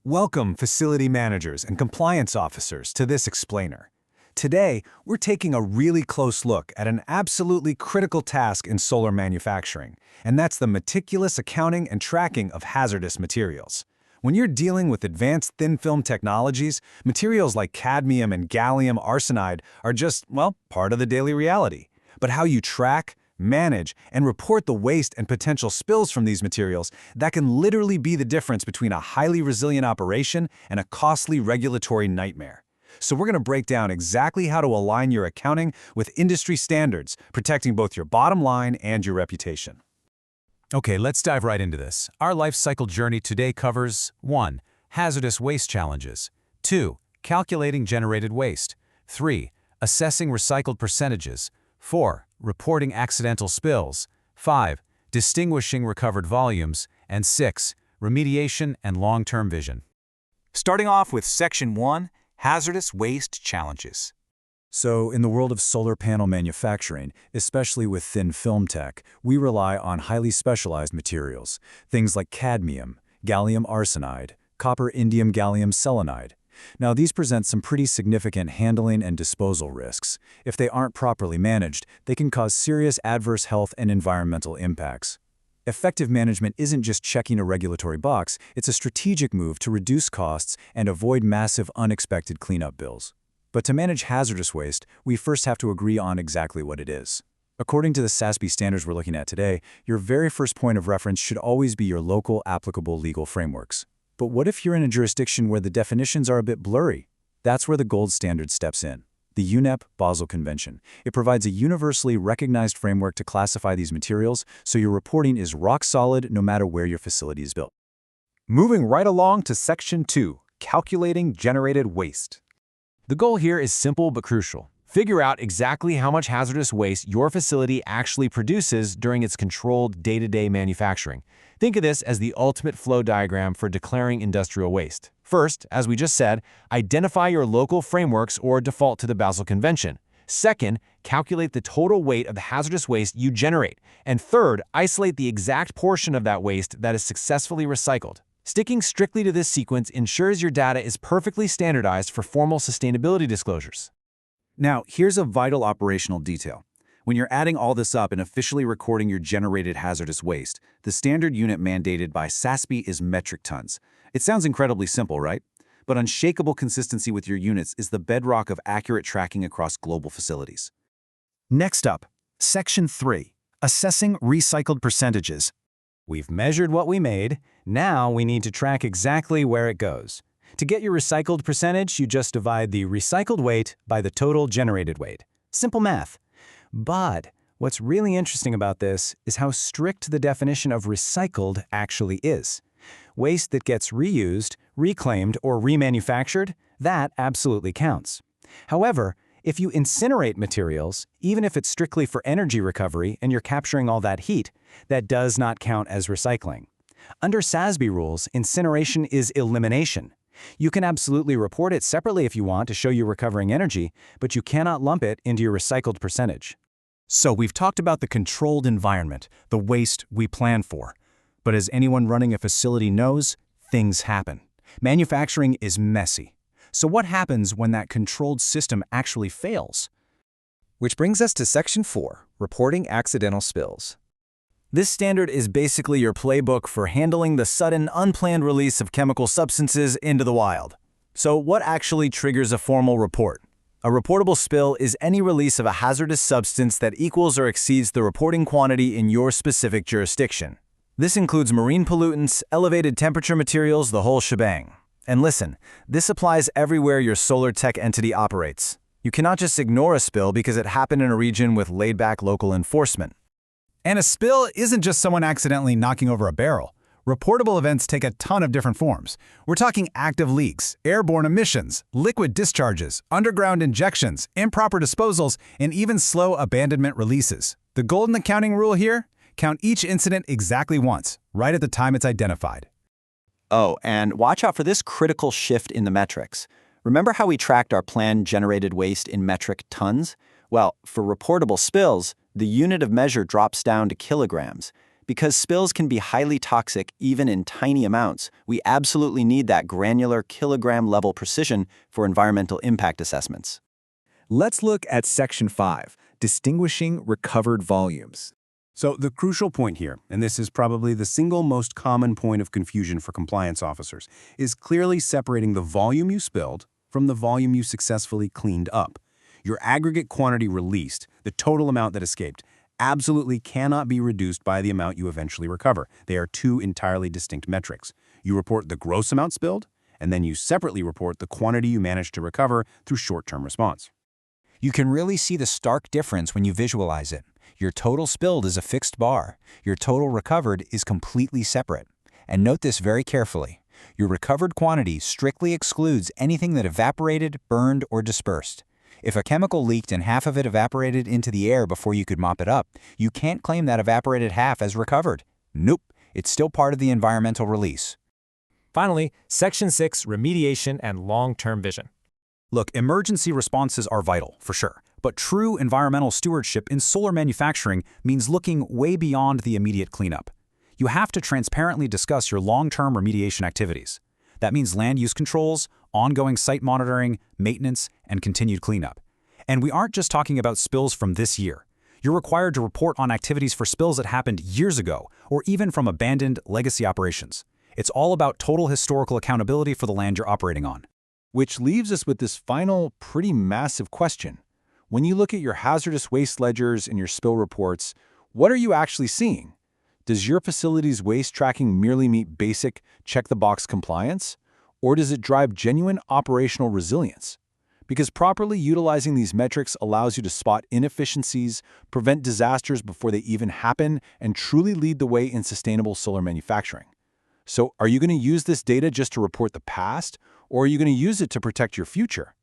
Welcome, facility managers and compliance officers, to this explainer. Today, we're taking a really close look at an absolutely critical task in solar manufacturing, and that's the meticulous accounting and tracking of hazardous materials. When you're dealing with advanced thin-film technologies, materials like cadmium and gallium arsenide are just, well, part of the daily reality. But how you track, manage, and report the waste and potential spills from these materials, that can literally be the difference between a highly resilient operation and a costly regulatory nightmare. So we're going to break down exactly how to align your accounting with industry standards, protecting both your bottom line and your reputation. Okay, let's dive right into this. Our life cycle journey today covers 1. Hazardous waste challenges. 2. Calculating generated waste. 3. Assessing recycled percentages. 4. Reporting accidental spills. 5. Distinguishing recovered volumes. And 6. Remediation and long-term vision. Starting off with Section 1, Hazardous Waste Challenges. So, in the world of solar panel manufacturing, especially with thin film tech, we rely on highly specialized materials, things like cadmium, gallium arsenide, copper indium gallium selenide. Now, these present some pretty significant handling and disposal risks. If they aren't properly managed, they can cause serious adverse health and environmental impacts. Effective management isn't just checking a regulatory box, it's a strategic move to reduce costs and avoid massive unexpected cleanup bills. But to manage hazardous waste, we first have to agree on exactly what it is. According to the SASB standards we're looking at today, your very first point of reference should always be your local applicable legal frameworks. But what if you're in a jurisdiction where the definitions are a bit blurry? That's where the gold standard steps in. The UNEP Basel Convention. It provides a universally recognized framework to classify these materials, so your reporting is rock solid no matter where your facility is built. Moving right along to Section 2, Calculating Generated Waste. The goal here is simple but crucial. Figure out exactly how much hazardous waste your facility actually produces during its controlled day-to-day manufacturing. Think of this as the ultimate flow diagram for declaring industrial waste. First, as we just said, identify your local frameworks or default to the Basel Convention. Second, calculate the total weight of the hazardous waste you generate. And third, isolate the exact portion of that waste that is successfully recycled. Sticking strictly to this sequence ensures your data is perfectly standardized for formal sustainability disclosures. Now, here's a vital operational detail. When you're adding all this up and officially recording your generated hazardous waste, the standard unit mandated by SASB is metric tons. It sounds incredibly simple, right? But unshakable consistency with your units is the bedrock of accurate tracking across global facilities. Next up, Section 3, Assessing Recycled Percentages. We've measured what we made. Now we need to track exactly where it goes. To get your recycled percentage, you just divide the recycled weight by the total generated weight. Simple math. But what's really interesting about this is how strict the definition of recycled actually is. Waste that gets reused, reclaimed, or remanufactured, that absolutely counts. However, if you incinerate materials, even if it's strictly for energy recovery and you're capturing all that heat, that does not count as recycling. Under SASB rules, incineration is elimination. You can absolutely report it separately if you want to show you're recovering energy, but you cannot lump it into your recycled percentage. So we've talked about the controlled environment, the waste we plan for. But as anyone running a facility knows, things happen. Manufacturing is messy. So what happens when that controlled system actually fails? Which brings us to Section 4, Reporting Accidental Spills. This standard is basically your playbook for handling the sudden, unplanned release of chemical substances into the wild. So what actually triggers a formal report? A reportable spill is any release of a hazardous substance that equals or exceeds the reporting quantity in your specific jurisdiction. This includes marine pollutants, elevated temperature materials, the whole shebang. And listen, this applies everywhere your solar tech entity operates. You cannot just ignore a spill because it happened in a region with laid-back local enforcement. And a spill isn't just someone accidentally knocking over a barrel. Reportable events take a ton of different forms. We're talking active leaks, airborne emissions, liquid discharges, underground injections, improper disposals, and even slow abandonment releases. The golden accounting rule here? Count each incident exactly once, right at the time it's identified. Oh, and watch out for this critical shift in the metrics. Remember how we tracked our planned generated waste in metric tons? Well, for reportable spills, the unit of measure drops down to kilograms. Because spills can be highly toxic even in tiny amounts, we absolutely need that granular kilogram-level precision for environmental impact assessments. Let's look at Section 5, distinguishing recovered volumes. So the crucial point here, and this is probably the single most common point of confusion for compliance officers, is clearly separating the volume you spilled from the volume you successfully cleaned up. Your aggregate quantity released, the total amount that escaped, absolutely cannot be reduced by the amount you eventually recover. They are two entirely distinct metrics. You report the gross amount spilled, and then you separately report the quantity you managed to recover through short-term response. You can really see the stark difference when you visualize it. Your total spilled is a fixed bar. Your total recovered is completely separate. And note this very carefully. Your recovered quantity strictly excludes anything that evaporated, burned, or dispersed. If a chemical leaked and half of it evaporated into the air before you could mop it up, you can't claim that evaporated half as recovered. Nope, it's still part of the environmental release. Finally, Section 6, remediation and long-term vision. Look, emergency responses are vital, for sure. But true environmental stewardship in solar manufacturing means looking way beyond the immediate cleanup. You have to transparently discuss your long-term remediation activities. That means land use controls, ongoing site monitoring, maintenance, and continued cleanup. And we aren't just talking about spills from this year. You're required to report on activities for spills that happened years ago, or even from abandoned legacy operations. It's all about total historical accountability for the land you're operating on. Which leaves us with this final, pretty massive question. When you look at your hazardous waste ledgers and your spill reports, what are you actually seeing? Does your facility's waste tracking merely meet basic check-the-box compliance? Or does it drive genuine operational resilience? Because properly utilizing these metrics allows you to spot inefficiencies, prevent disasters before they even happen, and truly lead the way in sustainable solar manufacturing. So, are you going to use this data just to report the past, or are you going to use it to protect your future?